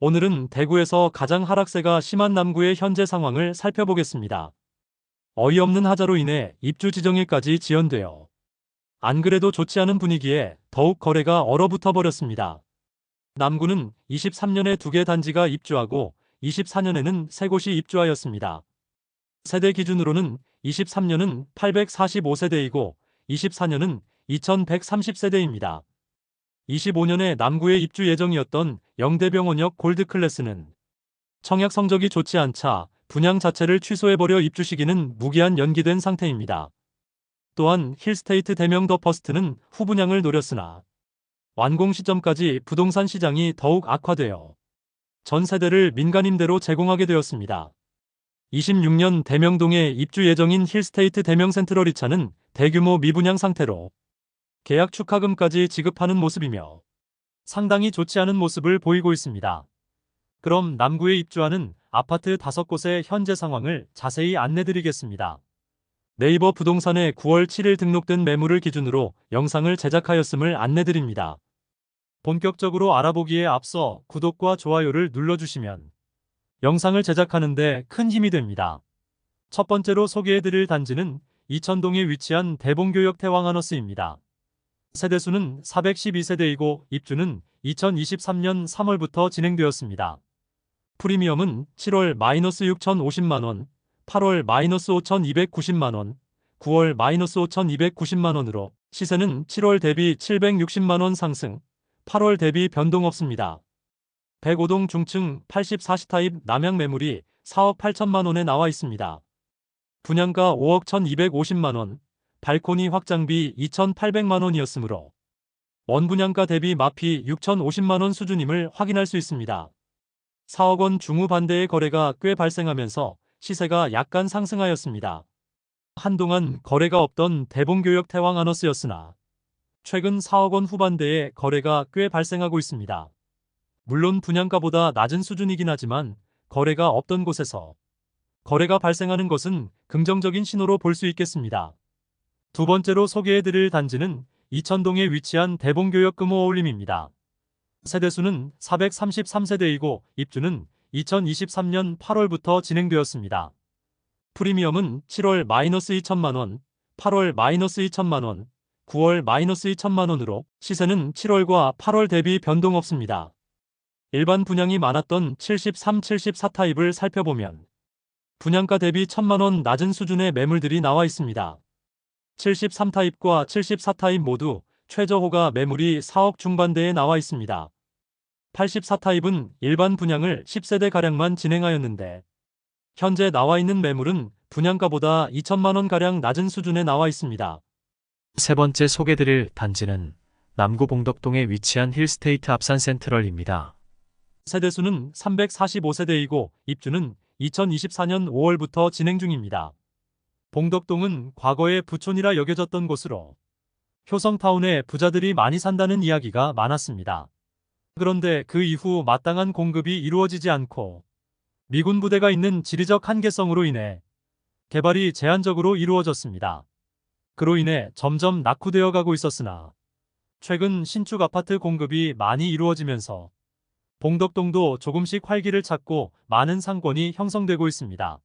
오늘은 대구에서 가장 하락세가 심한 남구의 현재 상황을 살펴보겠습니다. 어이없는 하자로 인해 입주 지정일까지 지연되어 안 그래도 좋지 않은 분위기에 더욱 거래가 얼어붙어 버렸습니다. 남구는 23년에 2개 단지가 입주하고 24년에는 3곳이 입주하였습니다. 세대 기준으로는 23년은 845세대이고 24년은 2130세대입니다. 25년에 남구에 입주 예정이었던 영대병원역 골드클래스는 청약 성적이 좋지 않자 분양 자체를 취소해버려 입주 시기는 무기한 연기된 상태입니다. 또한 힐스테이트 대명 더 퍼스트는 후분양을 노렸으나 완공 시점까지 부동산 시장이 더욱 악화되어 전 세대를 민간임대로 제공하게 되었습니다. 26년 대명동에 입주 예정인 힐스테이트 대명 센트럴 2차는 대규모 미분양 상태로 계약 축하금까지 지급하는 모습이며 상당히 좋지 않은 모습을 보이고 있습니다. 그럼 남구에 입주하는 아파트 5곳의 현재 상황을 자세히 안내드리겠습니다. 네이버 부동산에 9월 7일 등록된 매물을 기준으로 영상을 제작하였음을 안내드립니다. 본격적으로 알아보기에 앞서 구독과 좋아요를 눌러주시면 영상을 제작하는 데 큰 힘이 됩니다. 첫 번째로 소개해드릴 단지는 이천동에 위치한 대봉교역 태왕하너스입니다. 세대수는 412세대이고 입주는 2023년 3월부터 진행되었습니다. 프리미엄은 7월 -6,050만원, 8월 -5,290만원, 9월 -5,290만원으로 시세는 7월 대비 760만원 상승, 8월 대비 변동 없습니다. 105동 중층 84시 타입 남양 매물이 4억 8천만원에 나와 있습니다. 분양가 5억 1250만원, 발코니 확장비 2,800만원이었으므로 원분양가 대비 마피 6,050만원 수준임을 확인할 수 있습니다. 4억 원 중후반대의 거래가 꽤 발생하면서 시세가 약간 상승하였습니다. 한동안 거래가 없던 대봉교역 태왕하너스였으나 최근 4억 원 후반대의 거래가 꽤 발생하고 있습니다. 물론 분양가보다 낮은 수준이긴 하지만 거래가 없던 곳에서 거래가 발생하는 것은 긍정적인 신호로 볼 수 있겠습니다. 두 번째로 소개해드릴 단지는 이천동에 위치한 대봉교역 금호어울림입니다. 세대수는 433세대이고 입주는 2023년 8월부터 진행되었습니다. 프리미엄은 7월 -2천만원, 8월 -2천만원, 9월 -2천만원으로 시세는 7월과 8월 대비 변동 없습니다. 일반 분양이 많았던 73, 74 타입을 살펴보면 분양가 대비 1,000만원 낮은 수준의 매물들이 나와 있습니다. 73 타입과 74 타입 모두 최저호가 매물이 4억 중반대에 나와 있습니다. 84 타입은 일반 분양을 10세대가량만 진행하였는데 현재 나와 있는 매물은 분양가보다 2천만원가량 낮은 수준에 나와 있습니다. 세 번째 소개드릴 단지는 남구 봉덕동에 위치한 힐스테이트 앞산 센트럴입니다. 세대수는 345세대이고 입주는 2024년 5월부터 진행 중입니다. 봉덕동은 과거에 부촌이라 여겨졌던 곳으로 효성타운에 부자들이 많이 산다는 이야기가 많았습니다. 그런데 그 이후 마땅한 공급이 이루어지지 않고 미군 부대가 있는 지리적 한계성으로 인해 개발이 제한적으로 이루어졌습니다. 그로 인해 점점 낙후되어 가고 있었으나 최근 신축 아파트 공급이 많이 이루어지면서 봉덕동도 조금씩 활기를 찾고 많은 상권이 형성되고 있습니다.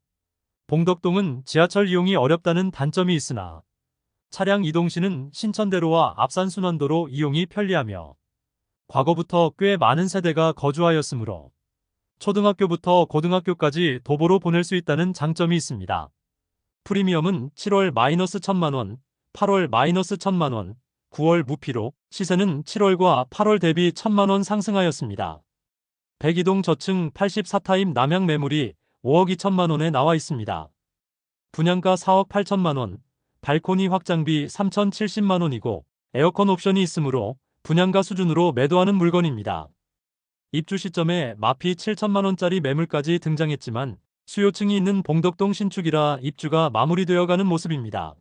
봉덕동은 지하철 이용이 어렵다는 단점이 있으나 차량 이동 시는 신천대로와 압산순환도로 이용이 편리하며 과거부터 꽤 많은 세대가 거주하였으므로 초등학교부터 고등학교까지 도보로 보낼 수 있다는 장점이 있습니다. 프리미엄은 7월 -1,000만원, 8월 -1,000만원, 9월 무피로 시세는 7월과 8월 대비 1,000만원 상승하였습니다. 102동 저층 84 타입 남양 매물이 5억 2천만원에 나와 있습니다. 분양가 4억 8천만원, 발코니 확장비 3,070만원이고 에어컨 옵션이 있으므로 분양가 수준으로 매도하는 물건입니다. 입주 시점에 마피 7천만원짜리 매물까지 등장했지만 수요층이 있는 봉덕동 신축이라 입주가 마무리되어가는 모습입니다.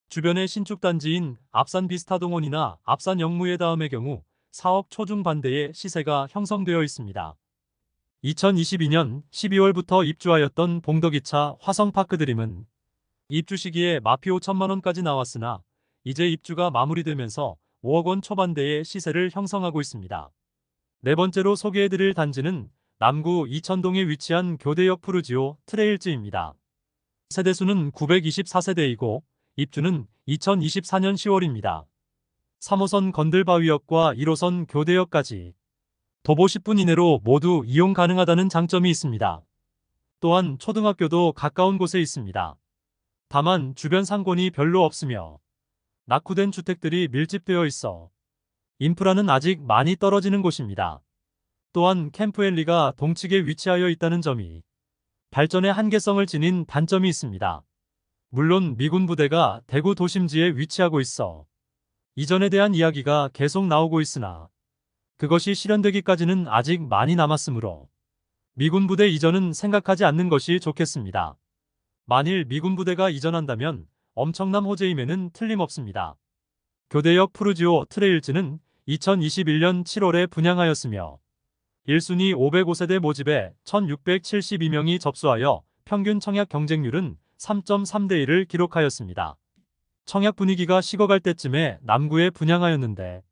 주변의 신축단지인 압산 비스타동원이나 압산 영무예다음의 경우 4억 초중반대의 시세가 형성되어 있습니다. 2022년 12월부터 입주하였던 봉덕 2차 화성파크드림은 입주 시기에 마피 5천만원까지 나왔으나 이제 입주가 마무리되면서 5억 원 초반대의 시세를 형성하고 있습니다. 네 번째로 소개해드릴 단지는 남구 이천동에 위치한 교대역 푸르지오 트레일즈입니다. 세대수는 924세대이고 입주는 2024년 10월입니다. 3호선 건들바위역과 1호선 교대역까지 도보 10분 이내로 모두 이용 가능하다는 장점이 있습니다. 또한 초등학교도 가까운 곳에 있습니다. 다만 주변 상권이 별로 없으며 낙후된 주택들이 밀집되어 있어 인프라는 아직 많이 떨어지는 곳입니다. 또한 캠프엘리가 동측에 위치하여 있다는 점이 발전의 한계성을 지닌 단점이 있습니다. 물론 미군 부대가 대구 도심지에 위치하고 있어 이전에 대한 이야기가 계속 나오고 있으나 그것이 실현되기까지는 아직 많이 남았으므로 미군 부대 이전은 생각하지 않는 것이 좋겠습니다. 만일 미군 부대가 이전한다면 엄청난 호재임에는 틀림없습니다. 교대역 푸르지오 트레일즈는 2021년 7월에 분양하였으며 1순위 505세대 모집에 1672명이 접수하여 평균 청약 경쟁률은 3.3대 1을 기록하였습니다. 청약 분위기가 식어갈 때쯤에 남구에 분양하였는데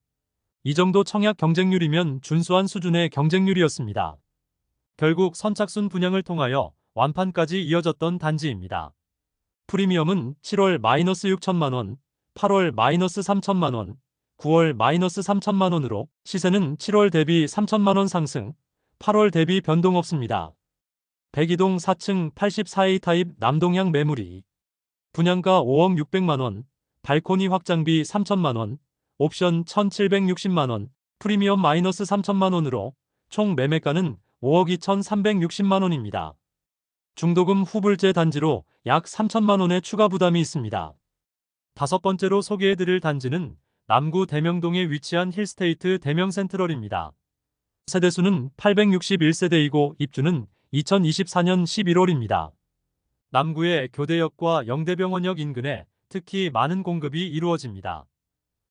이 정도 청약 경쟁률이면 준수한 수준의 경쟁률이었습니다. 결국 선착순 분양을 통하여 완판까지 이어졌던 단지입니다. 프리미엄은 7월 -6천만원, 8월 -3천만원, 9월 -3천만원으로 시세는 7월 대비 3천만원 상승, 8월 대비 변동 없습니다. 102동 4층 84A 타입 남동향 매물이 분양가 5억 6백만원, 발코니 확장비 3천만원, 옵션 1760만원, 프리미엄 -3천만원으로 총 매매가는 5억 2360만원입니다. 중도금 후불제 단지로 약 3천만원의 추가 부담이 있습니다. 다섯 번째로 소개해드릴 단지는 남구 대명동에 위치한 힐스테이트 대명센트럴입니다. 세대수는 861세대이고 입주는 2024년 11월입니다. 남구의 교대역과 영대병원역 인근에 특히 많은 공급이 이루어집니다.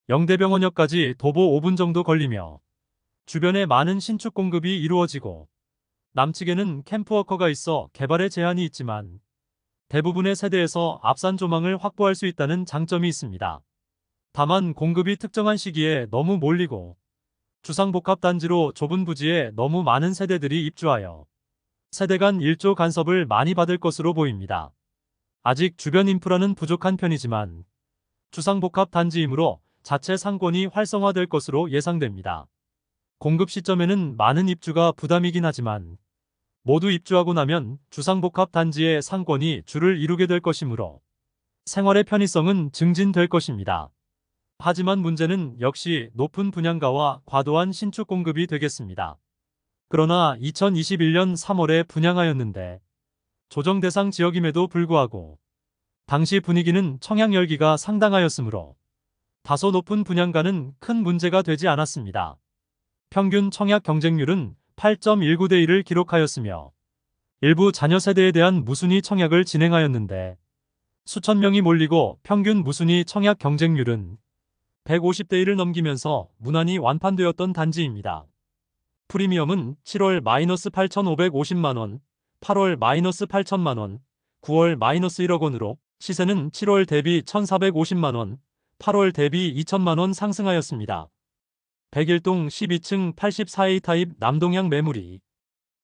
영대병원역까지 도보 5분 정도 걸리며 주변에 많은 신축 공급이 이루어지고 남측에는 캠프워커가 있어 개발에 제한이 있지만 대부분의 세대에서 앞산 조망을 확보할 수 있다는 장점이 있습니다. 다만 공급이 특정한 시기에 너무 몰리고 주상복합단지로 좁은 부지에 너무 많은 세대들이 입주하여 세대 간 일조 간섭을 많이 받을 것으로 보입니다. 아직 주변 인프라는 부족한 편이지만 주상복합단지이므로 자체 상권이 활성화될 것으로 예상됩니다. 공급 시점에는 많은 입주가 부담이긴 하지만 모두 입주하고 나면 주상복합단지의 상권이 줄을 이루게 될 것이므로 생활의 편의성은 증진될 것입니다. 하지만 문제는 역시 높은 분양가와 과도한 신축 공급이 되겠습니다. 그러나 2021년 3월에 분양하였는데 조정 대상 지역임에도 불구하고 당시 분위기는 청약 열기가 상당하였으므로 다소 높은 분양가는 큰 문제가 되지 않았습니다. 평균 청약 경쟁률은 8.19대 1을 기록하였으며 일부 자녀 세대에 대한 무순위 청약을 진행하였는데 수천 명이 몰리고 평균 무순위 청약 경쟁률은 150대 1을 넘기면서 무난히 완판되었던 단지입니다. 프리미엄은 7월 -8,550만원, 8월 -8천만원, 9월 -1억 원으로 시세는 7월 대비 1,450만원, 8월 대비 2천만원 상승하였습니다. 101동 12층 84A 타입 남동향 매물이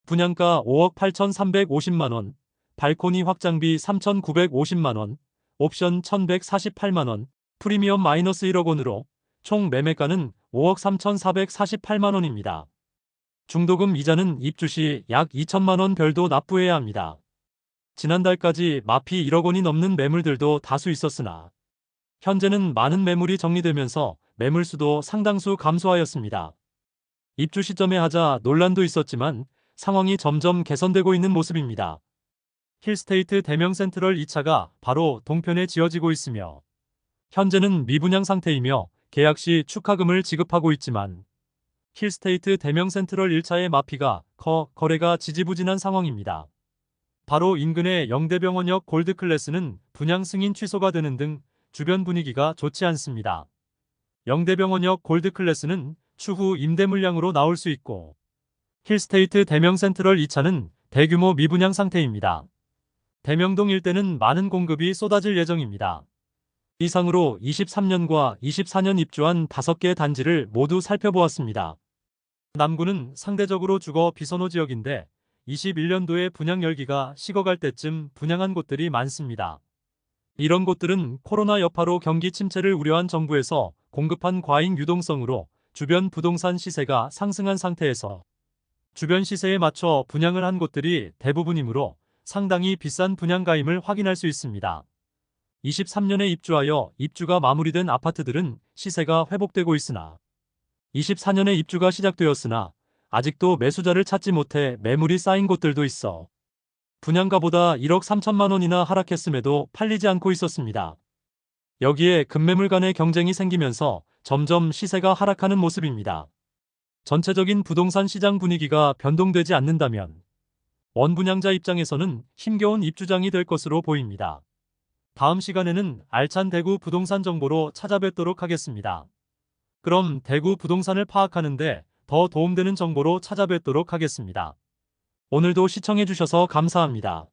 분양가 5억 8,350만원, 발코니 확장비 3,950만원, 옵션 1,148만원, 프리미엄 -1억 원으로 총 매매가는 5억 3,448만원입니다. 중도금 이자는 입주 시 약 2천만원 별도 납부해야 합니다. 지난달까지 마피 1억 원이 넘는 매물들도 다수 있었으나 현재는 많은 매물이 정리되면서 매물수도 상당수 감소하였습니다. 입주 시점에 하자 논란도 있었지만 상황이 점점 개선되고 있는 모습입니다. 힐스테이트 대명센트럴 2차가 바로 동편에 지어지고 있으며 현재는 미분양 상태이며 계약 시 축하금을 지급하고 있지만 힐스테이트 대명센트럴 1차의 마피가 거래가 지지부진한 상황입니다. 바로 인근의 영대병원역 골드클래스는 분양 승인 취소가 되는 등 주변 분위기가 좋지 않습니다. 영대병원역 골드클래스는 추후 임대 물량으로 나올 수 있고 힐스테이트 대명센트럴 2차는 대규모 미분양 상태입니다. 대명동 일대는 많은 공급이 쏟아질 예정입니다. 이상으로 23년과 24년 입주한 5개 단지를 모두 살펴보았습니다. 남구는 상대적으로 주거 비선호 지역인데 21년도에 분양 열기가 식어갈 때쯤 분양한 곳들이 많습니다. 이런 곳들은 코로나 여파로 경기 침체를 우려한 정부에서 공급한 과잉 유동성으로 주변 부동산 시세가 상승한 상태에서 주변 시세에 맞춰 분양을 한 곳들이 대부분이므로 상당히 비싼 분양가임을 확인할 수 있습니다. 23년에 입주하여 입주가 마무리된 아파트들은 시세가 회복되고 있으나 24년에 입주가 시작되었으나 아직도 매수자를 찾지 못해 매물이 쌓인 곳들도 있어 분양가보다 1억 3천만 원이나 하락했음에도 팔리지 않고 있었습니다. 여기에 급매물 간의 경쟁이 생기면서 점점 시세가 하락하는 모습입니다. 전체적인 부동산 시장 분위기가 변동되지 않는다면 원분양자 입장에서는 힘겨운 입주장이 될 것으로 보입니다. 다음 시간에는 알찬 대구 부동산 정보로 찾아뵙도록 하겠습니다. 그럼 대구 부동산을 파악하는데 더 도움되는 정보로 찾아뵙도록 하겠습니다. 오늘도 시청해주셔서 감사합니다.